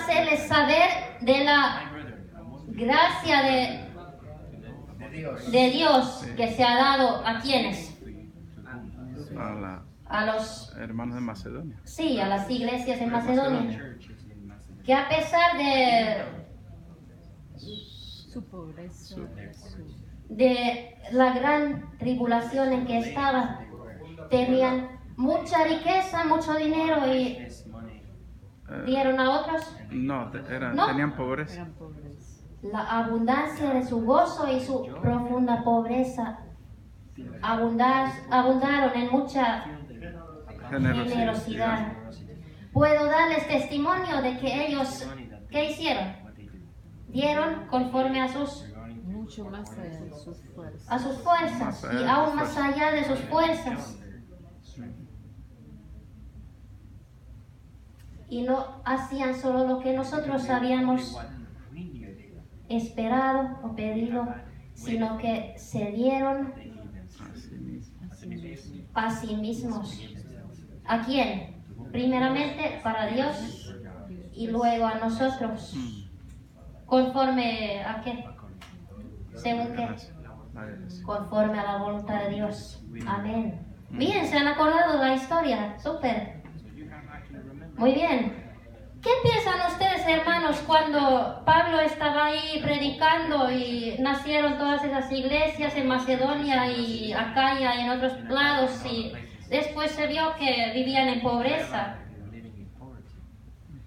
hacerles saber de la gracia de Dios que se ha dado a quienes. A los hermanos de Macedonia. Sí, a las iglesias en Macedonia. Que a pesar de su pobreza, de la gran tribulación en que estaban, tenían mucha riqueza, mucho dinero y dieron a otros. No, No. tenían pobreza. eran pobres. La abundancia de su gozo y su profunda pobreza abundaron en mucha generosidad. Puedo darles testimonio de que ellos, ¿qué hicieron? Dieron conforme a sus Mucho más allá de sus fuerzas. a sus fuerzas y aún más allá de sus fuerzas. Y no hacían solo lo que nosotros habíamos esperado o pedido, sino que se dieron a sí mismos. ¿A quién? Primeramente para Dios y luego a nosotros. ¿Conforme a qué? ¿Según qué? Conforme a la voluntad de Dios. Amén. Bien, ¿se han acordado de la historia? Súper. Muy bien. ¿Qué piensan ustedes, hermanos, cuando Pablo estaba ahí predicando y nacieron todas esas iglesias en Macedonia y Acaya y en otros lados y después se vio que vivían en pobreza?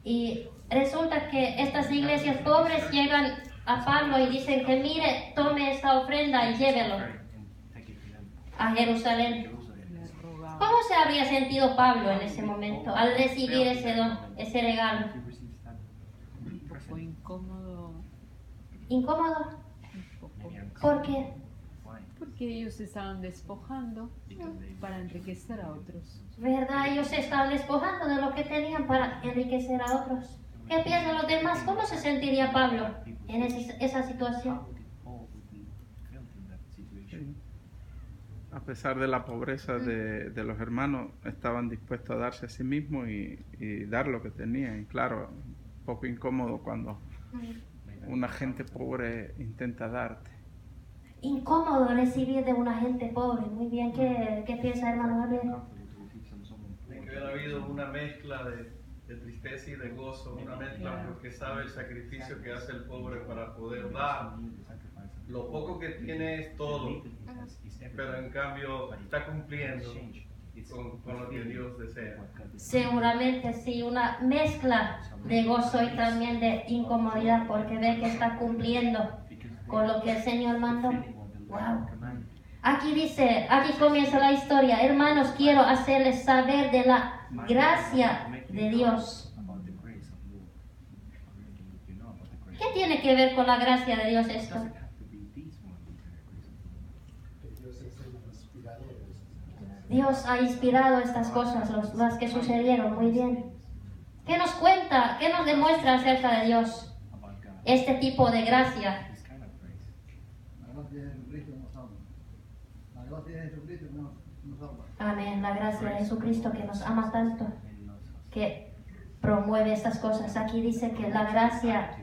Y resulta que estas iglesias pobres llegan a Pablo y dicen que mire, tome esta ofrenda y llévelo a Jerusalén. ¿Cómo se habría sentido Pablo en ese momento al recibir ese regalo? Un poco incómodo. ¿Incómodo? Un poco. ¿Por qué? Porque ellos se estaban despojando para enriquecer a otros. ¿Verdad? Ellos se estaban despojando de lo que tenían para enriquecer a otros. ¿Qué piensan los demás? ¿Cómo se sentiría Pablo en esa situación? A pesar de la pobreza de los hermanos, estaban dispuestos a darse a sí mismos y dar lo que tenían. Y claro, un poco incómodo cuando una gente pobre intenta darte. Incómodo recibir de una gente pobre. Muy bien, ¿qué piensa hermano Gabriel? Tiene que haber habido una mezcla de tristeza y de gozo, una mezcla porque sabe el sacrificio que hace el pobre para poder dar. Lo poco que tiene es todo, pero en cambio está cumpliendo con lo que Dios desea. Seguramente sí, una mezcla de gozo y también de incomodidad porque ve que está cumpliendo con lo que el Señor mandó. Wow. Aquí comienza la historia. Hermanos, quiero hacerles saber de la gracia de Dios. ¿Qué tiene que ver con la gracia de Dios esto? Dios ha inspirado estas cosas, las que sucedieron. Muy bien. ¿Qué nos cuenta? ¿Qué nos demuestra acerca de Dios? Este tipo de gracia. Amén. La gracia de Jesucristo que nos ama tanto, que promueve estas cosas. Aquí dice que la gracia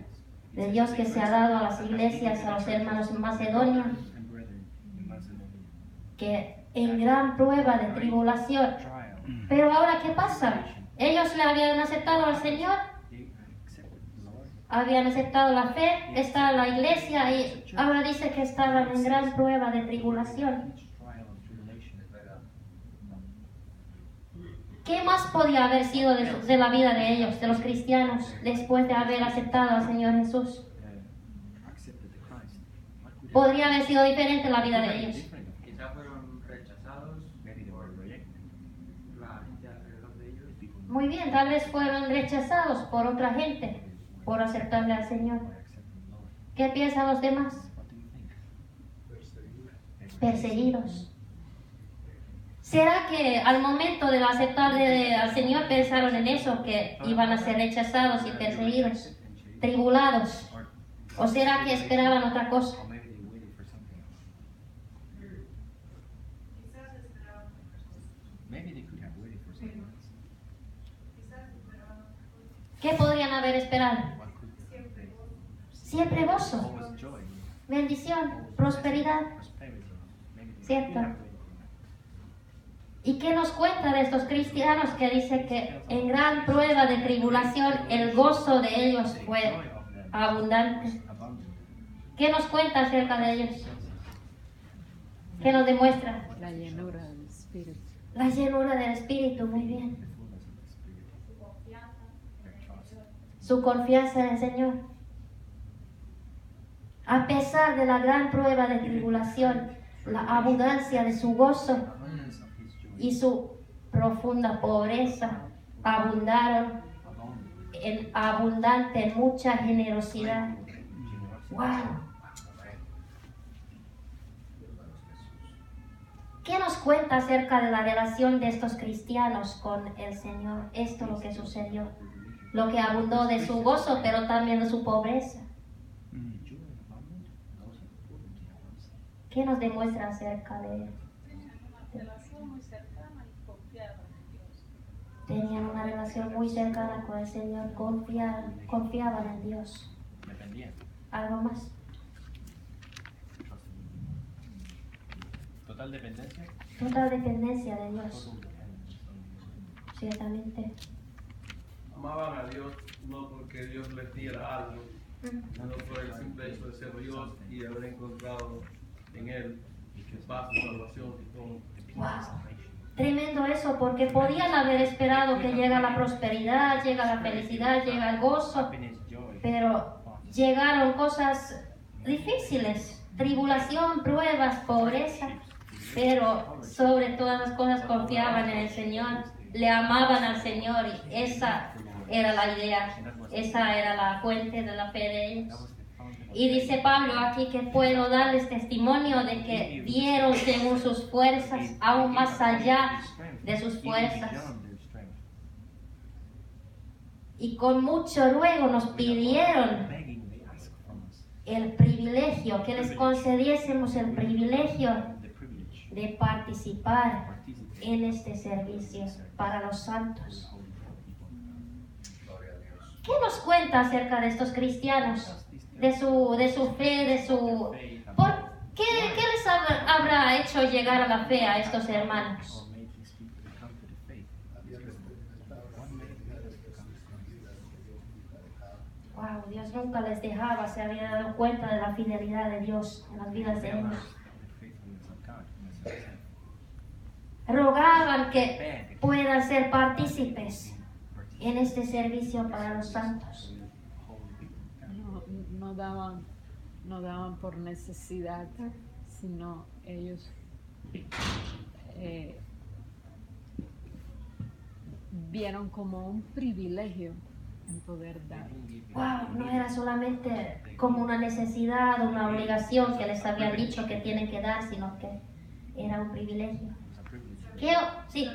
de Dios que se ha dado a las iglesias, a los hermanos en Macedonia, que en gran prueba de tribulación. Pero ahora, ¿qué pasa? Ellos le habían aceptado al Señor, habían aceptado la fe, estaba la iglesia y ahora dice que estaban en gran prueba de tribulación. ¿Qué más podía haber sido de la vida de ellos, de los cristianos, después de haber aceptado al Señor Jesús? Podría haber sido diferente la vida de ellos. Quizá fueron rechazados por la gente alrededor de ellos. Muy bien, tal vez fueron rechazados por otra gente por aceptarle al Señor. ¿Qué piensan los demás? Perseguidos. ¿Será que al momento de aceptarle al Señor pensaron en eso, que iban a ser rechazados y perseguidos, tribulados? ¿O será que esperaban otra cosa? ¿Qué podrían haber esperado? Siempre gozo, bendición, prosperidad, ¿cierto? ¿Y qué nos cuenta de estos cristianos que dice que en gran prueba de tribulación el gozo de ellos fue abundante? ¿Qué nos cuenta acerca de ellos? ¿Qué nos demuestra? La llenura del Espíritu. La llenura del Espíritu, muy bien. Su confianza en el Señor. A pesar de la gran prueba de tribulación, la abundancia de su gozo y su profunda pobreza abundaron en abundante, mucha generosidad. ¡Wow! ¿Qué nos cuenta acerca de la relación de estos cristianos con el Señor? Esto es lo que sucedió. Lo que abundó de su gozo, pero también de su pobreza. ¿Qué nos demuestra acerca de él? Tenían una relación muy cercana con el Señor, confiaban en Dios. ¿Algo más? Total dependencia. Total dependencia de Dios. Ciertamente. Amaban a Dios no porque Dios les diera algo, sino por el simple hecho de ser Dios y haber encontrado en Él paz, salvación y todo. Wow. Tremendo eso, porque podían haber esperado que llega la prosperidad, llega la felicidad, llega el gozo, pero llegaron cosas difíciles, tribulación, pruebas, pobreza, pero sobre todas las cosas confiaban en el Señor, le amaban al Señor y esa era la idea, esa era la fuente de la fe de ellos. Y dice Pablo aquí que puedo darles testimonio de que dieron según sus fuerzas, aún más allá de sus fuerzas. Y con mucho ruego nos pidieron el privilegio, que les concediésemos el privilegio de participar en este servicio para los santos. ¿Qué nos cuenta acerca de estos cristianos? De su fe, ¿Qué les habrá hecho llegar a la fe a estos hermanos? Wow, Dios nunca les dejaba, se había dado cuenta de la fidelidad de Dios en las vidas de ellos. Rogaban que puedan ser partícipes en este servicio para los santos. No daban por necesidad, sino ellos vieron como un privilegio en poder dar. Wow, no era solamente como una necesidad o una obligación que les habían dicho que tienen que dar, sino que era un privilegio. Sí.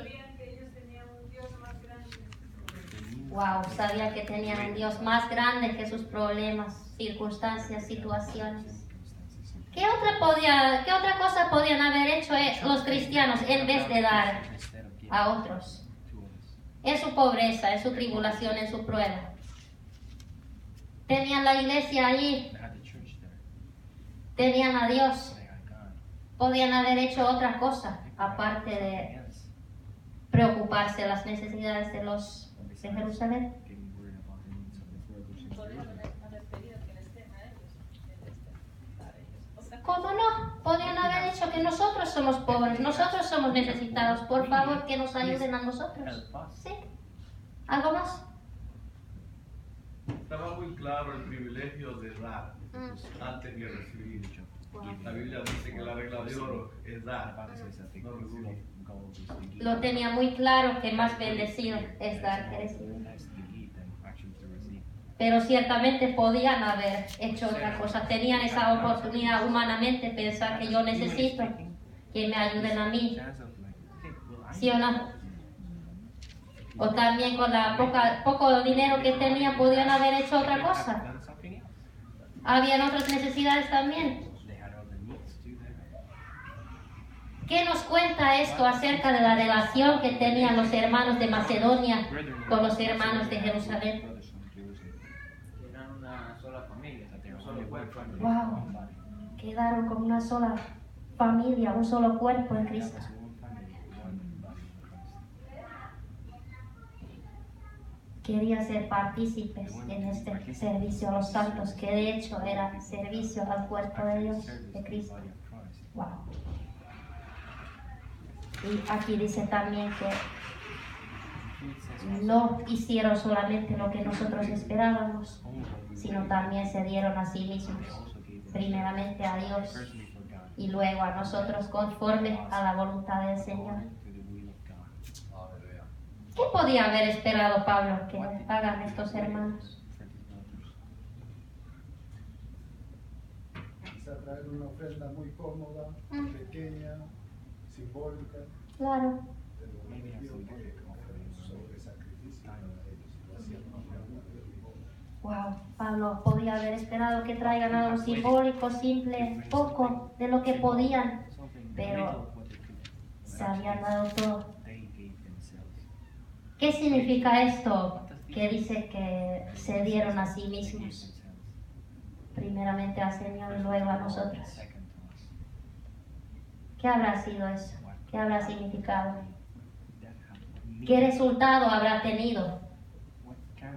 Wow, sabían que tenían un Dios más grande que sus problemas, circunstancias, situaciones. ¿Qué otra cosa podían haber hecho los cristianos en vez de dar a otros? En su pobreza, en su tribulación, en su prueba. Tenían la iglesia allí. Tenían a Dios. Podían haber hecho otra cosa, aparte de preocuparse de las necesidades de los de Jerusalén. ¿Cómo no? Podrían haber dicho que nosotros somos pobres, nosotros somos necesitados. Por favor, que nos ayuden a nosotros. ¿Sí? ¿Algo más? Estaba muy claro el privilegio de dar antes de recibir. La Biblia dice que la regla de oro es dar, no recibir. Lo tenía muy claro que más bendecido es dar que recibir. Pero ciertamente podían haber hecho otra cosa. Tenían esa oportunidad humanamente, pensar que yo necesito que me ayuden a mí. ¿Sí o no? O también con la poco dinero que tenían podían haber hecho otra cosa. Habían otras necesidades también. ¿Qué nos cuenta esto acerca de la relación que tenían los hermanos de Macedonia con los hermanos de Jerusalén? eran una sola familia, un solo cuerpo. Wow. Quedaron como una sola familia, un solo cuerpo en Cristo. Quería ser partícipes en este servicio a los santos, que de hecho era servicio al cuerpo de Dios, de Cristo. Wow. Y aquí dice también que no hicieron solamente lo que nosotros esperábamos, sino también se dieron a sí mismos, primeramente a Dios y luego a nosotros conforme a la voluntad del Señor. ¿Qué podía haber esperado Pablo que hagan estos hermanos? Quizá traer una ofrenda muy cómoda, pequeña, simbólica, Claro. pero dio sobre sacrificio para ellos. Lo hacían con amor. Wow, Pablo podía haber esperado que traigan algo simbólico, simple, poco de lo que podían, pero se habían dado todo. ¿Qué significa esto? Que dice que se dieron a sí mismos, primeramente al Señor y luego a nosotros. ¿Qué habrá sido eso? ¿Qué habrá significado? ¿Qué resultado habrá tenido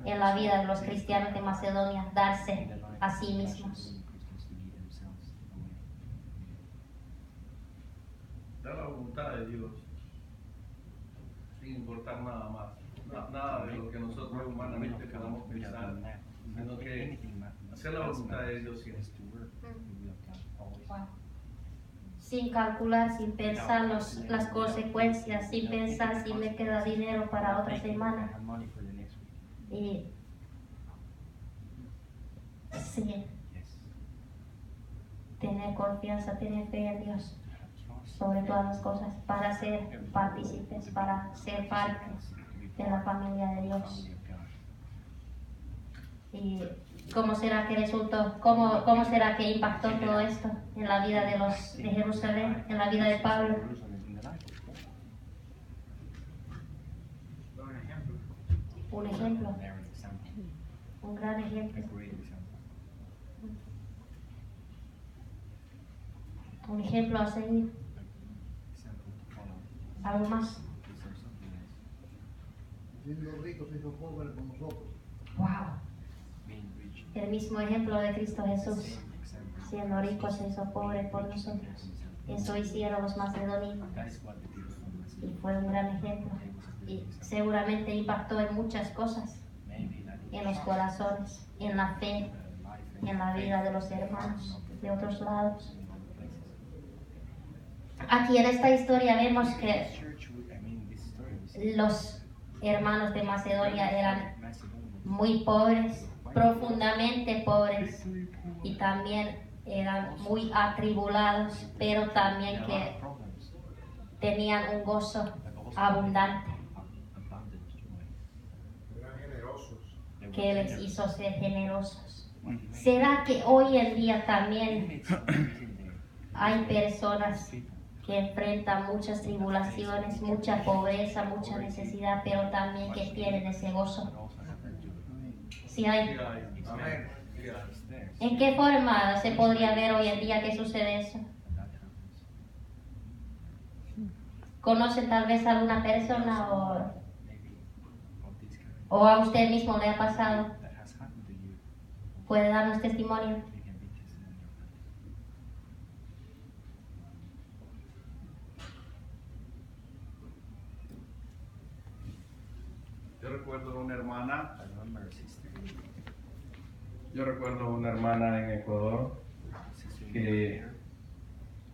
en la vida de los cristianos de Macedonia darse a sí mismos? Da la voluntad de Dios, sin importar nada más, nada de lo que nosotros humanamente podamos pensar, sino que hacer la voluntad de Dios siempre. Wow. Sin calcular, sin pensar las consecuencias, sin pensar si me queda dinero para otra semana. Y sí, tener confianza, tener fe en Dios sobre todas las cosas, para ser partícipes, para ser parte de la familia de Dios. ¿Y cómo será que resultó? ¿Cómo será que impactó todo esto en la vida de los de Jerusalén, en la vida de Pablo? Un ejemplo, un gran ejemplo. Un ejemplo a seguir. ¿Algo más? Siendo ricos se hizo pobre con nosotros. Wow. El mismo ejemplo de Cristo Jesús. Siendo rico se hizo pobre por nosotros. Eso hicieron los macedonios. Y fue un gran ejemplo. Y seguramente impactó en muchas cosas. En los corazones, en la fe, en la vida de los hermanos de otros lados. Aquí en esta historia vemos que los hermanos de Macedonia eran muy pobres, profundamente pobres, y también eran muy atribulados, pero también que tenían un gozo abundante Eran generosos. que les hizo ser generosos. ¿Será que hoy en día también hay personas que enfrentan muchas tribulaciones, mucha pobreza, mucha necesidad, pero también que tienen ese gozo? Sí hay. Amén. ¿En qué forma se podría ver hoy en día que sucede eso? ¿Conocen tal vez a alguna persona o a usted mismo le ha pasado? ¿Puede darnos testimonio? Yo recuerdo una hermana en Ecuador que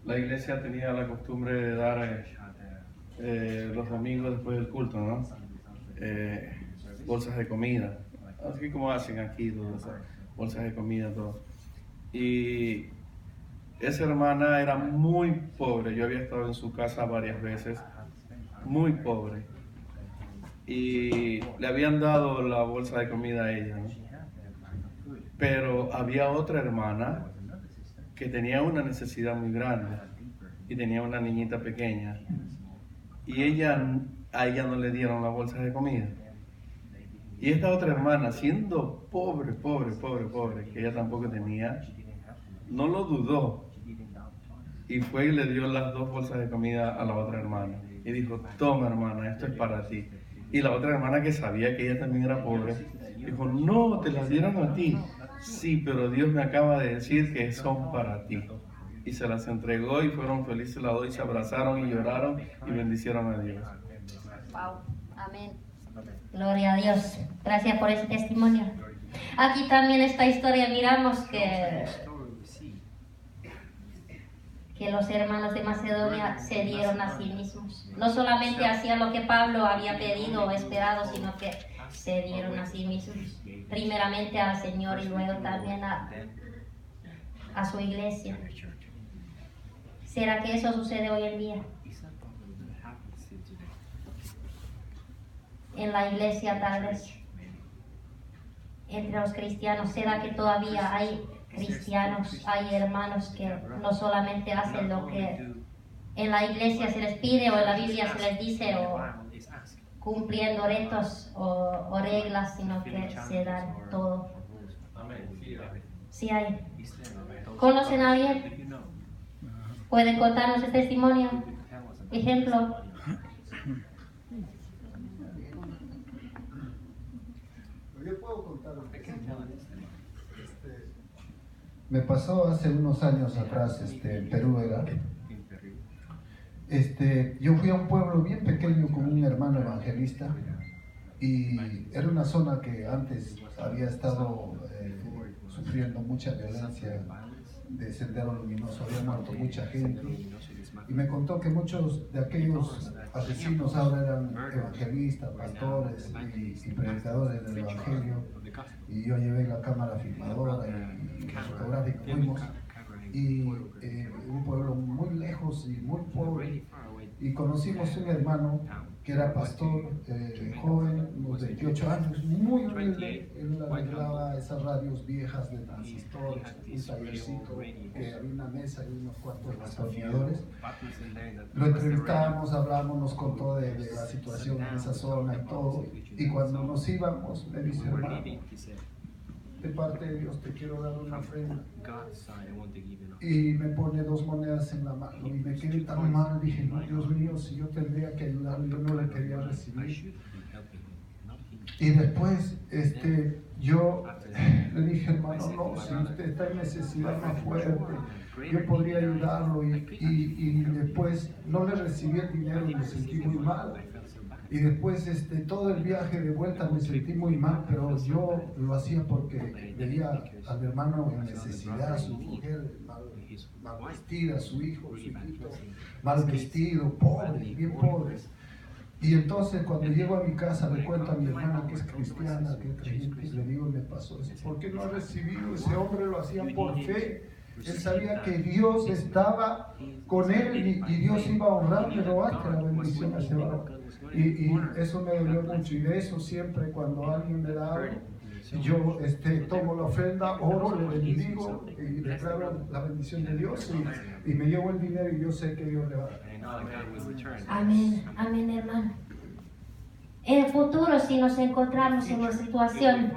la iglesia tenía la costumbre de dar los domingos después del culto, ¿no? Bolsas de comida, así como hacen aquí, todas esas bolsas de comida, todo. Y esa hermana era muy pobre, yo había estado en su casa varias veces, muy pobre. Y le habían dado la bolsa de comida a ella, ¿no? Pero había otra hermana que tenía una necesidad muy grande y tenía una niñita pequeña, y a ella no le dieron la bolsa de comida. Y esta otra hermana, siendo pobre, que ella tampoco tenía, no lo dudó. Y fue y le dio las 2 bolsas de comida a la otra hermana. Y dijo, toma hermana, esto es para ti. Y la otra hermana, que sabía que ella también era pobre, dijo, no, te las dieron a ti. Sí, pero Dios me acaba de decir que son para ti. Y se las entregó y fueron felices las dos y se abrazaron y lloraron y bendicieron a Dios. Wow, amén. Gloria a Dios. Gracias por ese testimonio. Aquí también esta historia miramos que los hermanos de Macedonia se dieron a sí mismos. No solamente hacían lo que Pablo había pedido o esperado, sino que se dieron a sí mismos. Primeramente al Señor y luego también a su iglesia. ¿Será que eso sucede hoy en día? En la iglesia tal vez, entre los cristianos, ¿será que todavía hay cristianos, hay hermanos que no solamente hacen lo que en la iglesia se les pide o en la Biblia se les dice o cumpliendo retos o reglas, sino que se dan todo? Sí hay. ¿Conocen a alguien? ¿Pueden contarnos el testimonio? Ejemplo. Yo puedo contar un testimonio. Me pasó hace unos años atrás, en Perú era. Yo fui a un pueblo bien pequeño con un hermano evangelista y era una zona que antes había estado sufriendo mucha violencia de Sendero Luminoso, había muerto mucha gente y me contó que muchos de aquellos asesinos ahora eran evangelistas, pastores y predicadores del evangelio, y yo llevé la cámara filmadora y fotográfica, fuimos y un pueblo muy lejos y muy pobre, y conocimos un hermano que era pastor, joven, unos 28 años, muy humilde. Él arreglaba esas radios viejas de transistores, un tallercito, que había una mesa y unos cuantos destornilladores. Lo entrevistábamos, hablábamos, nos contó de la situación en esa zona y todo, y cuando nos íbamos me dice, hermano, de parte de Dios te quiero dar una ofrenda. Y me pone 2 monedas en la mano y me quedé tan mal, dije, no, Dios mío, si yo tendría que ayudarlo, yo no le quería recibir. Y después yo le dije, hermano, no, si usted está en necesidad más fuerte, yo podría ayudarlo, y después no le recibí el dinero y me sentí muy mal. Y después todo el viaje de vuelta me sentí muy mal, pero yo lo hacía porque veía al hermano en necesidad, a su mujer mal vestida, su hijo, su hijito mal vestido, pobre, bien pobre. Y entonces cuando llego a mi casa le cuento a mi hermana, que es cristiana, que es creyente, y le digo, me pasó eso. ¿Por qué no ha recibido? Ese hombre lo hacía por fe. Él sabía que Dios estaba con él y Dios iba a honrarle, robarle la bendición a ese varón. Y eso me dolió mucho, y de eso siempre cuando alguien me da algo, yo tomo la ofrenda, oro, le bendigo y declaro la bendición de Dios, y me llevo el dinero y yo sé que Dios le va a dar. Amén, amén, hermano. En el futuro, si nos encontramos en una situación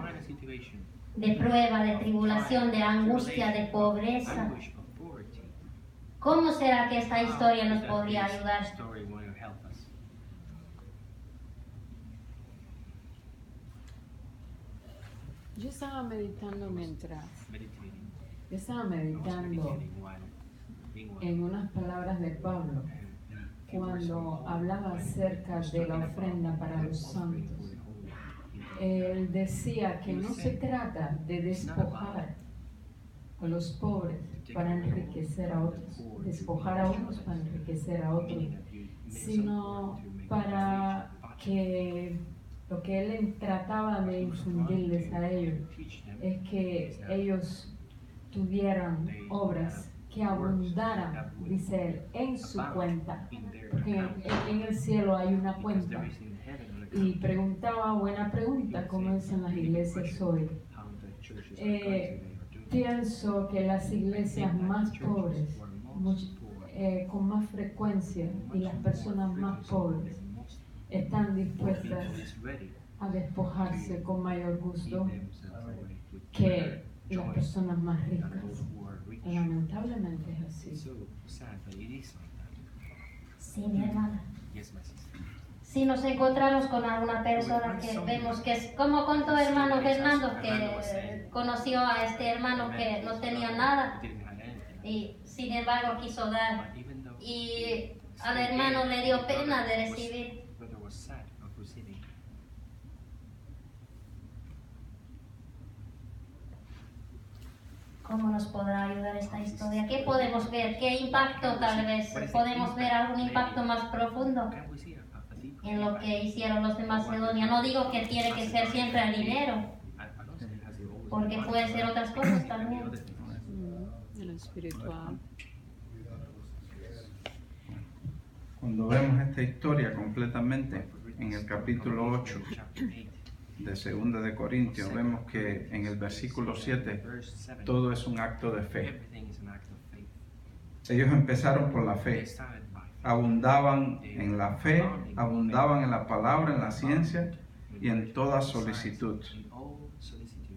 de prueba, de tribulación, de angustia, de pobreza, ¿cómo será que esta historia nos podría ayudar? Yo estaba meditando en unas palabras de Pablo cuando hablaba acerca de la ofrenda para los santos. Él decía que no se trata de despojar a los pobres para enriquecer a otros, despojar a unos para enriquecer a otros, sino para que lo que él trataba de infundirles a ellos es que ellos tuvieran obras que abundaran, dice él, en su cuenta, porque en el cielo hay una cuenta. Y preguntaba, buena pregunta, ¿cómo es en las iglesias hoy? Pienso que las iglesias más pobres, con más frecuencia, y las personas más pobres están dispuestas a despojarse con mayor gusto que las personas más ricas. Lamentablemente es así. Sí, mi hermana. Si nos encontramos con alguna persona que vemos que es como con tu hermano Fernando, que conoció a este hermano que no tenía nada y sin embargo quiso dar, y al hermano le dio pena de recibir. ¿Cómo nos podrá ayudar esta historia? ¿Qué podemos ver? ¿Qué impacto tal vez? ¿Podemos ver algún impacto más profundo en lo que hicieron los de Macedonia? No digo que tiene que ser siempre el dinero, porque puede ser otras cosas también. En lo espiritual. Cuando vemos esta historia completamente en el capítulo 8 de 2 de Corintios, vemos que en el versículo 7 todo es un acto de fe. Ellos empezaron por la fe, abundaban en la fe, abundaban en la palabra, en la ciencia y en toda solicitud.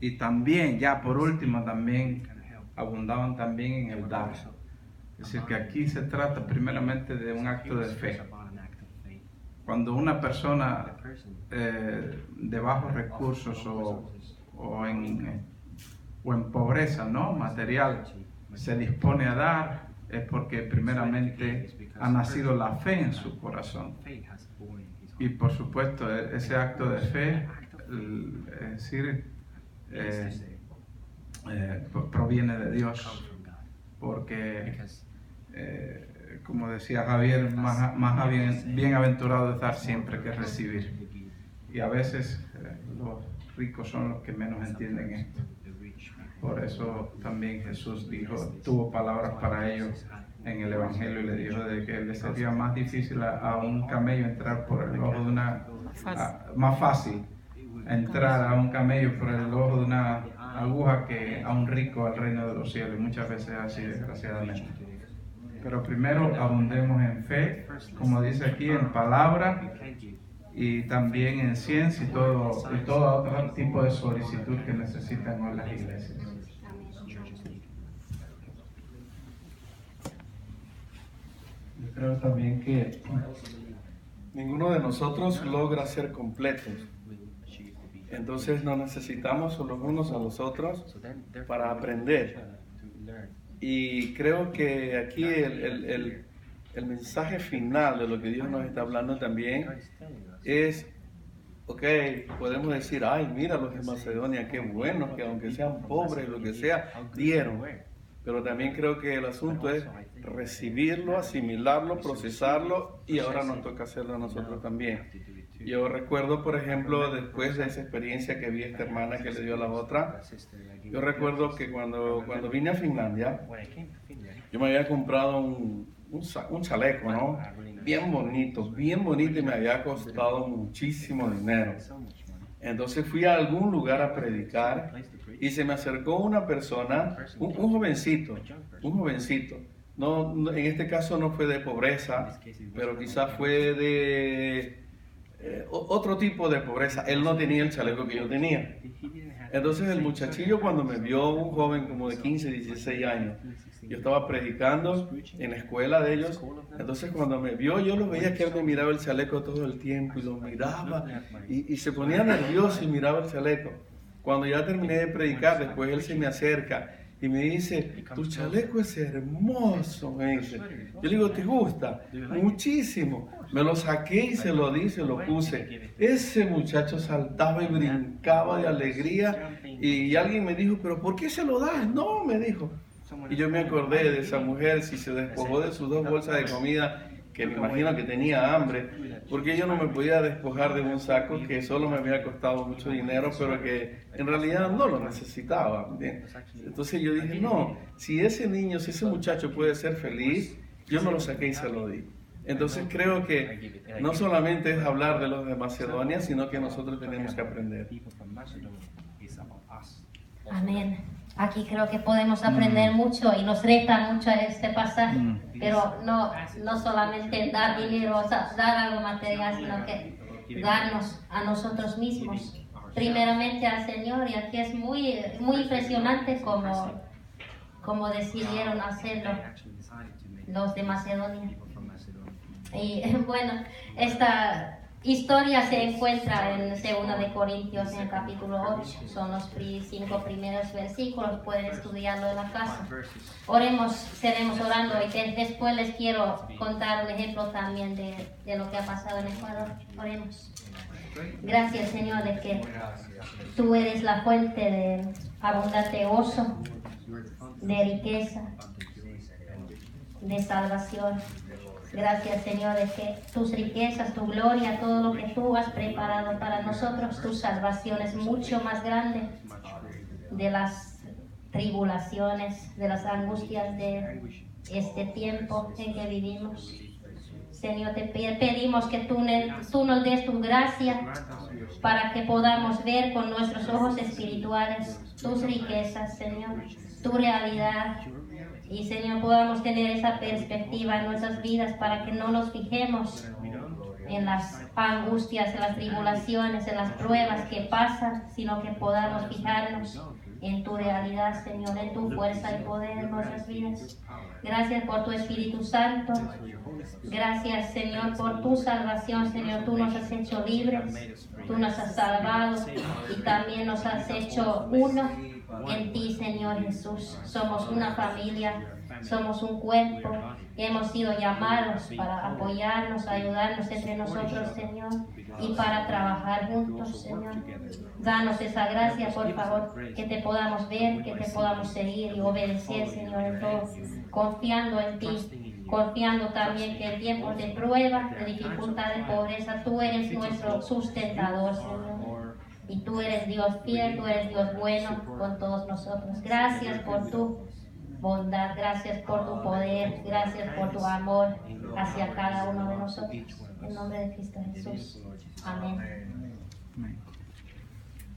Y también, ya por último, también abundaban también en el dar. Es decir, que aquí se trata primeramente de un acto de fe. Cuando una persona de bajos recursos o en pobreza, ¿no?, material, se dispone a dar, es porque primeramente ha nacido la fe en su corazón. Y por supuesto, ese acto de fe, es decir, proviene de Dios, porque como decía Javier, más bienaventurado es dar siempre que recibir. Y a veces los ricos son los que menos entienden esto. Por eso también Jesús tuvo palabras para ellos en el Evangelio y le dijo de que le sería más difícil a un camello entrar por el ojo de una... más fácil entrar a un camello por el ojo de una aguja que a un rico al reino de los cielos. Y muchas veces es así, desgraciadamente. Pero primero abundemos en fe, como dice aquí, en palabra y también en ciencia y todo otro tipo de solicitud que necesitan hoy las iglesias. Yo creo también que ninguno de nosotros logra ser completos. Entonces nos necesitamos los unos a los otros para aprender. Y creo que aquí el mensaje final de lo que Dios nos está hablando también es, ok, podemos decir, ay, mira los de Macedonia, qué buenos, que aunque sean pobres, lo que sea, dieron. Pero también creo que el asunto es recibirlo, asimilarlo, procesarlo, y ahora nos toca hacerlo a nosotros también. Yo recuerdo, por ejemplo, después de esa experiencia que vi a esta hermana que le dio a la otra, yo recuerdo que cuando vine a Finlandia, yo me había comprado un chaleco, ¿no? Bien bonito, y me había costado muchísimo dinero. Entonces fui a algún lugar a predicar y se me acercó una persona, un jovencito. No, en este caso no fue de pobreza, pero quizás fue de otro tipo de pobreza. Él no tenía el chaleco que yo tenía. Entonces el muchachillo, cuando me vio, un joven como de 15, 16 años, yo estaba predicando en la escuela de ellos. Entonces cuando me vio, yo lo veía que él me miraba el chaleco todo el tiempo y lo miraba y se ponía nervioso y miraba el chaleco. Cuando ya terminé de predicar, después él se me acerca y me dice, tu chaleco es hermoso, me dice. Yo le digo, ¿te gusta? Muchísimo. Me lo saqué y se lo di, se lo puse. Ese muchacho saltaba y brincaba de alegría y alguien me dijo, ¿pero por qué se lo das? No, me dijo. Y yo me acordé de esa mujer, si se despojó de sus 2 bolsas de comida, que me imagino que tenía hambre, porque yo no me podía despojar de un saco que solo me había costado mucho dinero, pero que en realidad no lo necesitaba. ¿Bien? Entonces yo dije, no, si ese muchacho puede ser feliz, yo me lo saqué y se lo di. Entonces creo que no solamente es hablar de los de Macedonia, sino que nosotros tenemos que aprender. Amén. Aquí creo que podemos aprender mucho y nos reta mucho este pasaje, pero no solamente dar dinero, o sea, dar algo material, sino que darnos a nosotros mismos, primeramente al Señor. Y aquí es muy impresionante como decidieron hacerlo los de Macedonia. Y bueno, esta historia se encuentra en 2 de Corintios en el capítulo 8. Son los 5 primeros versículos, pueden estudiarlo en la casa. Seremos orando y después les quiero contar un ejemplo también de lo que ha pasado en Ecuador. Oremos. Gracias, Señor, de que tú eres la fuente de abundante gozo, de riqueza, de salvación. Gracias, Señor, de que tus riquezas, tu gloria, todo lo que tú has preparado para nosotros, tu salvación es mucho más grande de las tribulaciones, de las angustias de este tiempo en que vivimos. Señor, te pedimos que tú nos des tu gracia para que podamos ver con nuestros ojos espirituales tus riquezas, Señor, tu realidad. Y, Señor, podamos tener esa perspectiva en nuestras vidas para que no nos fijemos en las angustias, en las tribulaciones, en las pruebas que pasan, sino que podamos fijarnos en tu realidad, Señor, en tu fuerza y poder en nuestras vidas. Gracias por tu Espíritu Santo. Gracias, Señor, por tu salvación, Señor. Tú nos has hecho libres, tú nos has salvado y también nos has hecho uno en ti, Señor Jesús. Somos una familia, somos un cuerpo. Hemos sido llamados para apoyarnos, ayudarnos entre nosotros, Señor, y para trabajar juntos, Señor. Danos esa gracia, por favor, que te podamos ver, que te podamos seguir y obedecer, Señor, en todo, confiando en ti, confiando también que en tiempos de prueba, de dificultad, de pobreza, tú eres nuestro sustentador, Señor. Y tú eres Dios fiel, tú eres Dios bueno con todos nosotros. Gracias por tu bondad, gracias por tu poder, gracias por tu amor hacia cada uno de nosotros. En nombre de Cristo Jesús. Amén.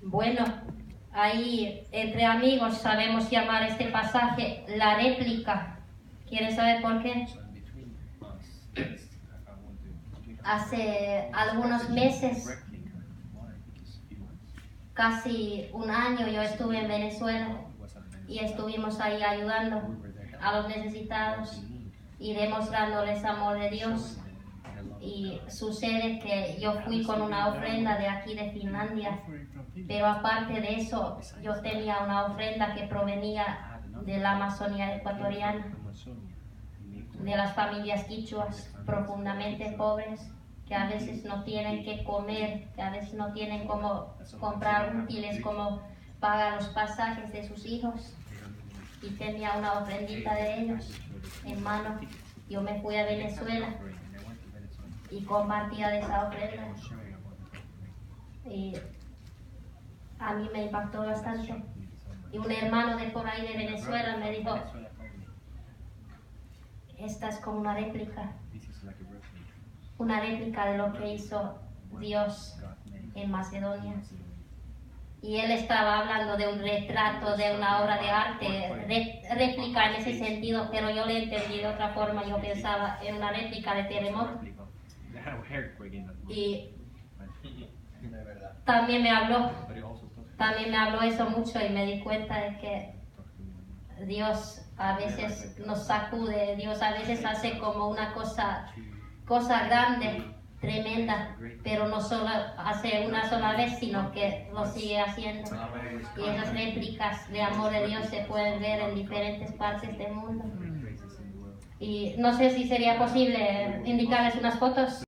Bueno, ahí entre amigos sabemos llamar este pasaje la réplica. ¿Quieren saber por qué? Hace algunos meses, casi un año, yo estuve en Venezuela y estuvimos ahí ayudando a los necesitados y demostrándoles amor de Dios. Y sucede que yo fui con una ofrenda de aquí de Finlandia, pero aparte de eso yo tenía una ofrenda que provenía de la Amazonía ecuatoriana, de las familias quichuas profundamente pobres, que a veces no tienen que comer, que a veces no tienen cómo comprar útiles, cómo pagar los pasajes de sus hijos. Y tenía una ofrendita de ellos en mano. Yo me fui a Venezuela y compartía de esa ofrenda. Y a mí me impactó bastante. Y un hermano de por ahí de Venezuela me dijo, esta es como una réplica de lo que hizo Dios en Macedonia. Y él estaba hablando de un retrato, de una obra de arte, réplica en ese sentido, pero yo le entendí de otra forma. Yo pensaba en una réplica de terremoto. Y también me habló eso mucho y me di cuenta de que Dios a veces nos sacude, Dios a veces hace como una cosa grande, tremenda, pero no solo hace una sola vez, sino que lo sigue haciendo. Y esas réplicas de amor de Dios se pueden ver en diferentes partes del mundo. Y no sé si sería posible indicarles unas fotos.